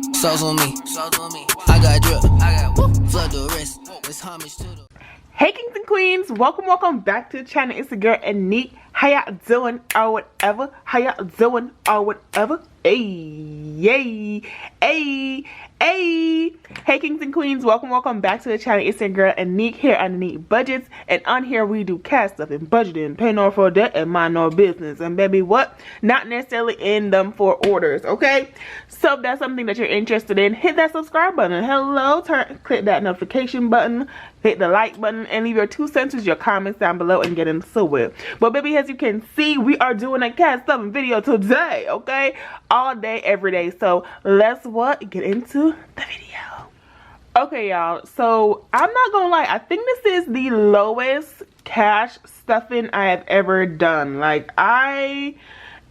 Sauce on me. I got drip. Flood the wrist. It's homage to the. Hey kings and queens, welcome back to the channel. It's the girl Aneke. How y'all doing or whatever? How y'all doing or whatever? Hey, yay, hey, hey. Hey kings and queens, welcome back to the channel. It's your girl Aneke here on Aneke Budgets, and on here we do cash stuff and budgeting, pay no for debt and mind no business. And baby, what? Not necessarily in them for orders, okay? So if that's something that you're interested in, hit that subscribe button. Hello, click that notification button, hit the like button, and leave your 2 cents with your comments down below and get into it. But baby, as you can see, we are doing a cash stuffing video today, okay? All day, every day. So let's get into the video. Okay, y'all, so I'm not gonna lie, I think this is the lowest cash stuffing I have ever done. Like, I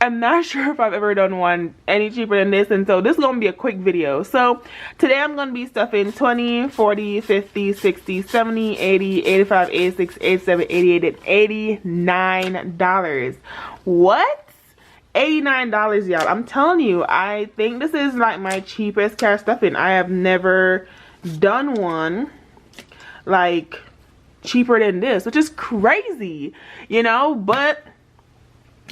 am not sure if I've ever done one any cheaper than this, and so this is gonna be a quick video. So today I'm gonna be stuffing 20, 40, 50, 60, 70, 80, 85, 86, 87, 88, and $89. What? $89, y'all. I'm telling you, I think this is like my cheapest cash stuffing. I have never done one like cheaper than this, which is crazy, you know, but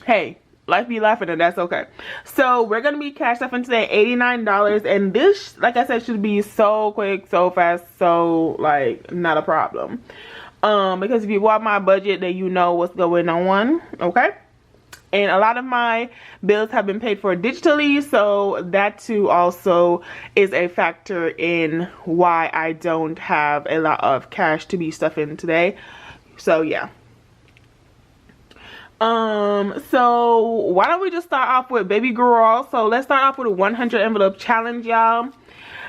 hey, life be laughing, and that's okay. So we're gonna be cash stuffing today, $89, and this, like I said, should be so quick, so fast, so like not a problem, because if you watch my budget, then you know what's going on, okay? And a lot of my bills have been paid for digitally, so that too also is a factor in why I don't have a lot of cash to be stuffing today. So yeah. So why don't we just start off with baby girl? So let's start off with a 100 envelope challenge, y'all.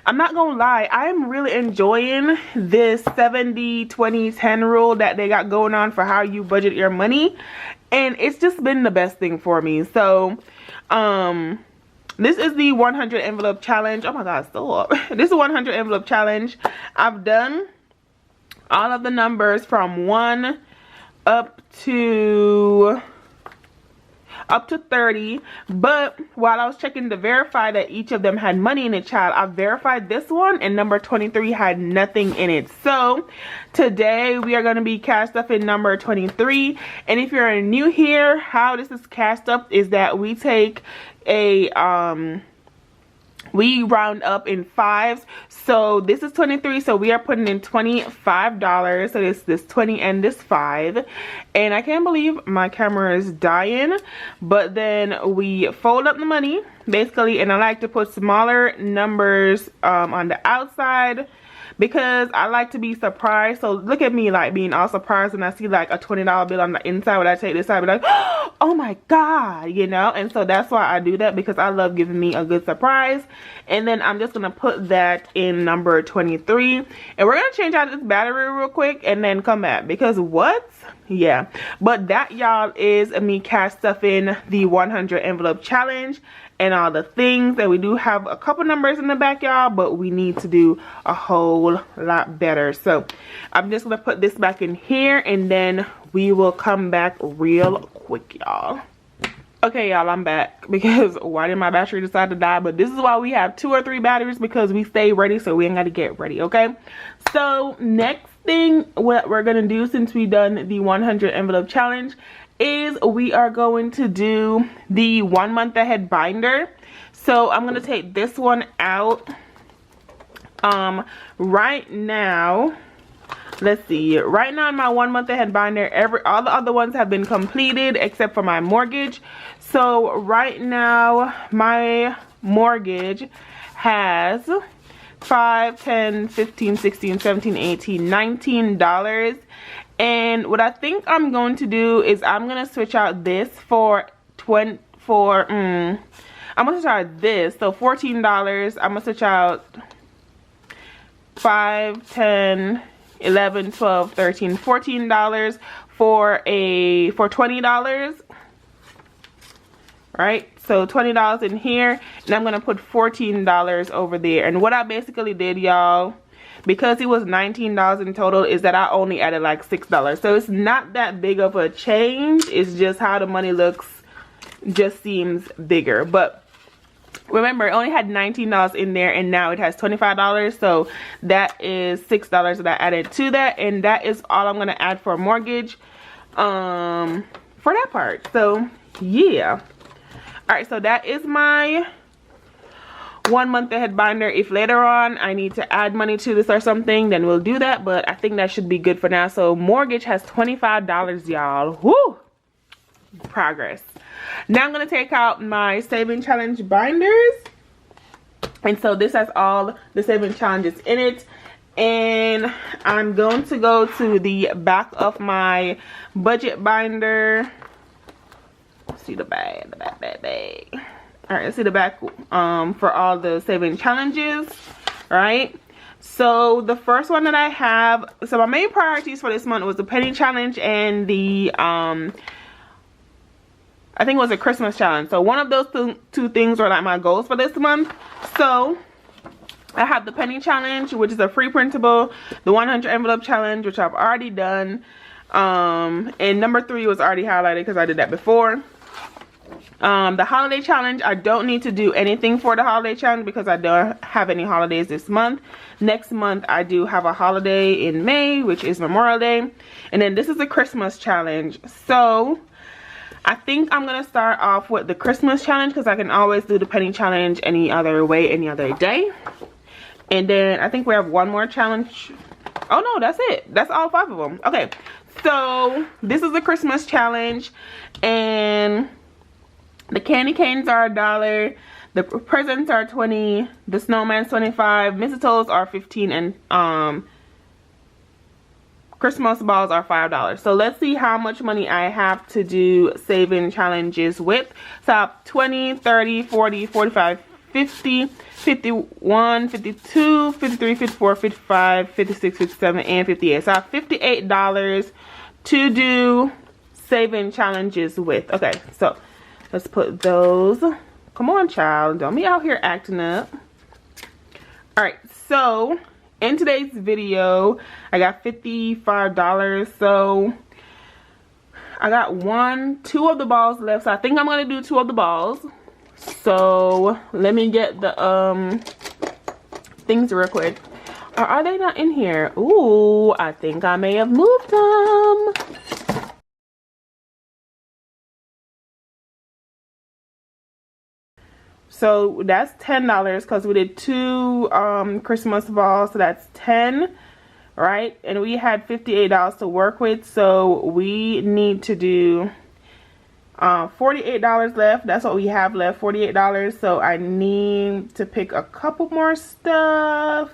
I'm not gonna lie, I'm really enjoying this 70, 20, 10 rule that they got going on for how you budget your money. And it's just been the best thing for me. So, this is the 100 envelope challenge. Oh my God, stop. This is 100 envelope challenge. I've done all of the numbers from 1 up to 30, but while I was checking to verify that each of them had money in it, child, I verified this one and number 23 had nothing in it. So today we are going to be cash stuffing number 23, and if you're new here, how this is cash stuffed is that we take a we round up in fives. So this is 23, so we are putting in $25. So this 20 and this 5, and I can't believe my camera is dying. But then we fold up the money basically, and I like to put smaller numbers on the outside because I like to be surprised. So look at me, like being all surprised when I see like a $20 bill on the inside. When I take this side, I be like, oh my God, you know. And so that's why I do that, because I love giving me a good surprise. And then I'm just gonna put that in number 23, and we're gonna change out this battery real quick and then come back, because what? Yeah, but that, y'all, is me cash stuffing the 100 envelope challenge and all the things. And we do have a couple numbers in the back, y'all, but we need to do a whole lot better. So I'm just gonna put this back in here, and then we will come back real quick, y'all. Okay, y'all, I'm back, because why did my battery decide to die? But this is why we have 2 or 3 batteries, because we stay ready, so we ain't gotta get ready, okay? So next thing what we're gonna do, since we done the 100 envelope challenge, is we are going to do the 1 month ahead binder. So I'm gonna take this one out right now. Let's see, right now in my 1 month ahead binder, all the other ones have been completed except for my mortgage. So right now my mortgage has $5, $10, $15, $16, $17, $18, $19. And what I think I'm going to do is I'm gonna switch out this for I'm gonna switch out this, so $14. I'm gonna switch out 5, 10, 11, 12, 13, $14 for $20, right? So $20 in here, and I'm gonna put $14 over there. And what I basically did, y'all, because it was $19 in total, is that I only added like $6. So it's not that big of a change. It's just how the money looks just seems bigger. But Remember, it only had $19 in there, and now it has $25. So that is $6 that I added to that, and that is all I'm gonna add for a mortgage for that part. So yeah. All right, so that is my 1 month ahead binder. If later on I need to add money to this or something, then we'll do that, but I think that should be good for now. So mortgage has $25, y'all. Woo! Progress. Now I'm going to take out my saving challenge binders, and so this has all the saving challenges in it, and I'm going to go to the back of my budget binder. See the bag, bag. All right, let's see the back for all the saving challenges, right? So the first one that I have, so my main priorities for this month was the penny challenge and the I think it was a Christmas challenge. So one of those two things were like my goals for this month. So I have the penny challenge, which is a free printable, the 100 envelope challenge, which I've already done, and number 3 was already highlighted because I did that before. The holiday challenge, I don't need to do anything for the holiday challenge because I don't have any holidays this month. Next month I do have a holiday in May, which is Memorial Day, and then this is the Christmas challenge. So I think I'm gonna start off with the Christmas challenge because I can always do the penny challenge any other way, any other day. And then I think we have one more challenge. Oh no, that's it. That's all 5 of them. Okay, so this is the Christmas challenge, and the candy canes are $1, the presents are $20, the snowman's $25, mistletoes are $15, and Christmas balls are $5. So let's see how much money I have to do saving challenges with. So I have 20, 30, 40, 45, 50, 51, 52, 53, 54, 55, 56, 57, and 58. So I have $58 to do saving challenges with. Okay, so let's put those. Come on, child. Don't be out here acting up. Alright, so in today's video, I got $55. So I got 2 of the balls left. So I think I'm going to do 2 of the balls. So let me get the things real quick. Or are they not in here? Ooh, I think I may have moved them. So that's $10 because we did 2 Christmas balls, so that's 10, right? And we had $58 to work with, so we need to do $48 left. That's what we have left, $48. So I need to pick a couple more stuff.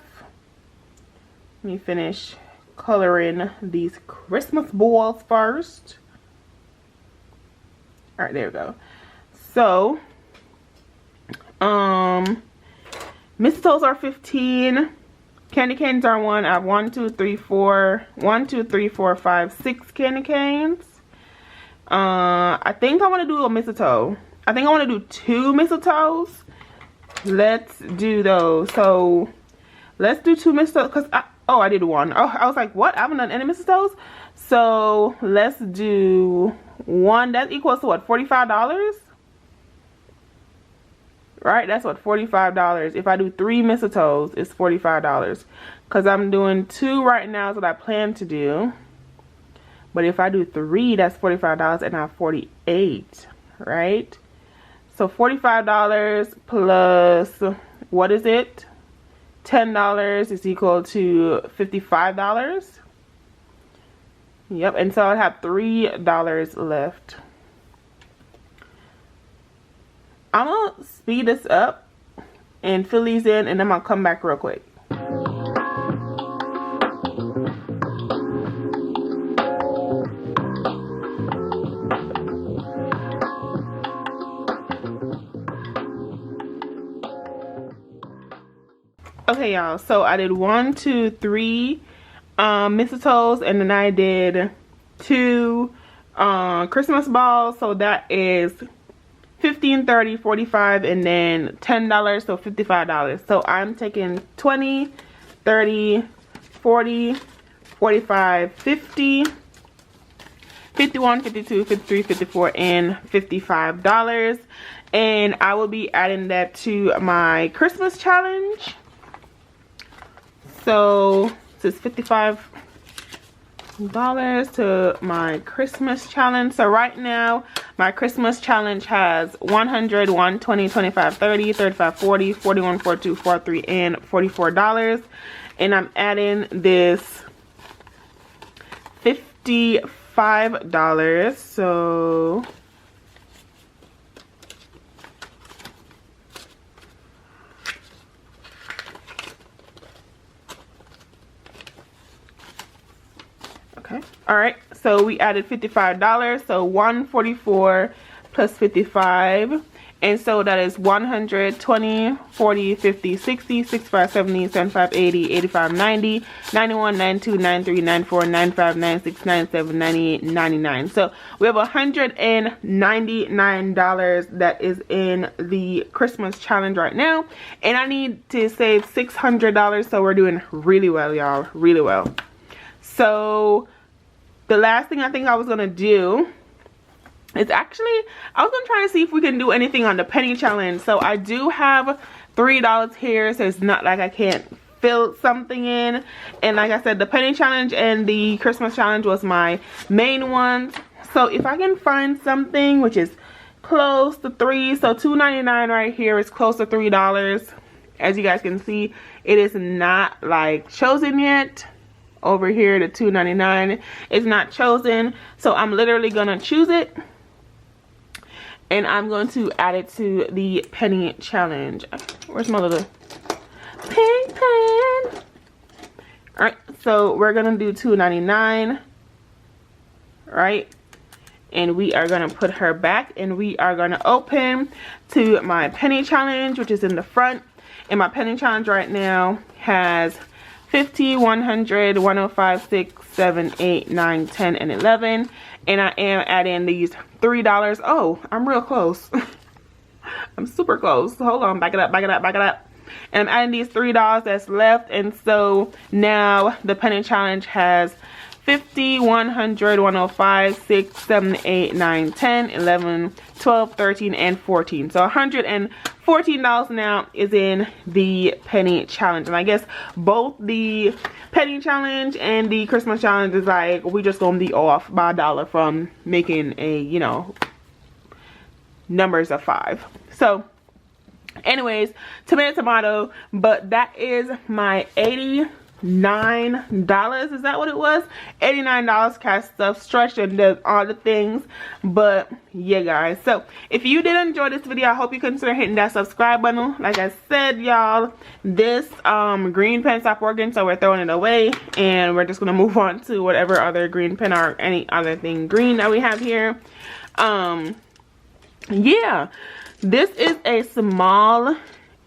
Let me finish coloring these Christmas balls first. All right, there we go. So mistletoes are 15, candy canes are 1. I have 1, 2, 3, 4, 1, 2, 3, 4, 5, 6 candy canes. I think I want to do a mistletoe. I think I want to do 2 mistletoes. Let's do those. So let's do 2 mistletoes because I did 1. Oh, I was like, what? I haven't done any mistletoes. So let's do 1. That equals to what, $45? Right, that's what, $45. If I do 3 mistletoes, it's $45 because I'm doing 2 right now is what I plan to do. But if I do 3, that's $45, and I have 48, right? So $45 plus, what is it? $10 is equal to $55. Yep, and so I have $3 left. I'm gonna speed this up and fill these in, and then I'll come back real quick. Okay, y'all, so I did 1, 2, 3 mistletoes, and then I did 2 Christmas balls. So that is 15, 30, 45, and then $10, so $55. So I'm taking 20, 30, 40, 45, 50, $51, $52, $53, $54, and $55. And I will be adding that to my Christmas challenge. So this is $55 to my Christmas challenge. So right now my Christmas challenge has 100, 120, 25, 30, 35, 40, 41, 42, 43, and $44. And I'm adding this $55. So okay, all right, so we added $55, so 144 plus 55, and so that is 100, 20, 40, 50, 60, 65, 70, 75, 80, 85, 90, 91, 92, 93, 94, 95, 96, 97, 98, 99. So we have $199 that is in the Christmas challenge right now, and I need to save $600, so we're doing really well, y'all, really well. So the last thing I think I was gonna do is actually, I was gonna try to see if we can do anything on the penny challenge. So I do have $3 here, so it's not like I can't fill something in. And like I said, the penny challenge and the Christmas challenge was my main ones. So if I can find something which is close to $3, so $2.99 right here is close to $3. As you guys can see, it is not like chosen yet. Over here, the $2.99 is not chosen, so I'm literally gonna choose it, and I'm going to add it to the penny challenge. Where's my little pink pen? All right, so we're gonna do $2.99, right? And we are gonna put her back, and we are gonna open to my penny challenge, which is in the front. And my penny challenge right now has 50, 100, 105, 6, 7, 8, 9, 10, and 11. And I am adding these $3. Oh, I'm real close. I'm super close. Hold on, back it up, back it up, back it up. And I'm adding these $3 that's left. And so now the penny challenge has 50, 100, 105, 6, 7, 8, 9, 10, 11, 12, 13, and 14. So $114 now is in the penny challenge. And I guess both the penny challenge and the Christmas challenge is like, we just gonna be off by $1 from making a, you know, numbers of 5. So anyways, tomato, but that is my $89. Is that what it was? $89 cash stuff, stretched, and does all the things. But yeah, guys, so if you did enjoy this video, I hope you consider hitting that subscribe button. Like I said, y'all, this green pen stopped working, so we're throwing it away, and we're just gonna move on to whatever other green pen or any other thing green that we have here. Yeah, this is a small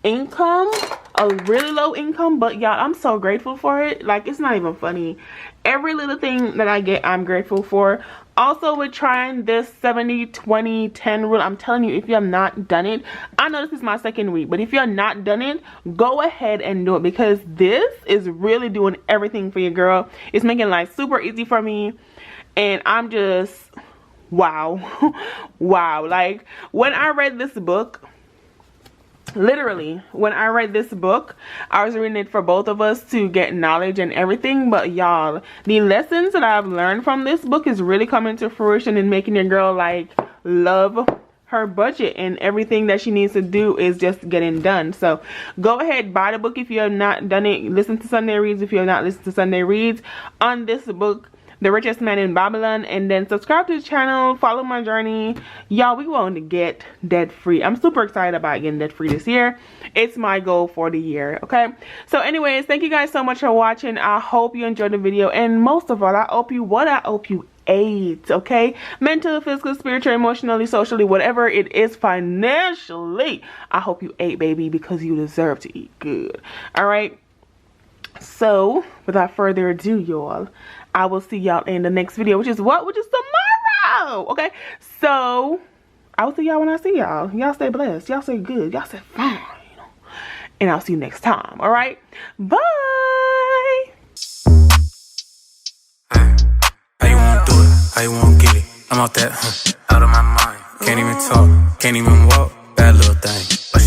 income, a really low income, but y'all, I'm so grateful for it. Like, it's not even funny. Every little thing that I get, I'm grateful for. Also, with trying this 70-20-10 rule, I'm telling you, if you have not done it, I know this is my second week, but if you have not done it, go ahead and do it, because this is really doing everything for your girl. It's making life super easy for me, and I'm just wow. Wow. Like, when I read this book, literally, when I read this book, I was reading it for both of us to get knowledge and everything, but y'all, the lessons that I've learned from this book is really coming to fruition and making your girl like love her budget, and everything that she needs to do is just getting done. So go ahead, buy the book if you have not done it. Listen to Sunday Reads if you have not listened to Sunday Reads on this book, The Richest Man in Babylon, and then subscribe to the channel, follow my journey. Y'all, we want to get debt free. I'm super excited about getting debt free this year. It's my goal for the year, okay? So anyways, thank you guys so much for watching. I hope you enjoyed the video, and most of all, I hope you ate, okay? Mental, physical, spiritual, emotionally, socially, whatever it is, financially, I hope you ate, baby, because you deserve to eat good. All right, so without further ado, y'all, I will see y'all in the next video, which is tomorrow. Okay, so I will see y'all when I see y'all. Y'all stay blessed, y'all stay good, y'all stay fine, and I'll see you next time. All right, bye. How you wanna do it? How you wanna get it? I'm out that, out of my mind. Can't even talk, can't even walk. Bad little thing, but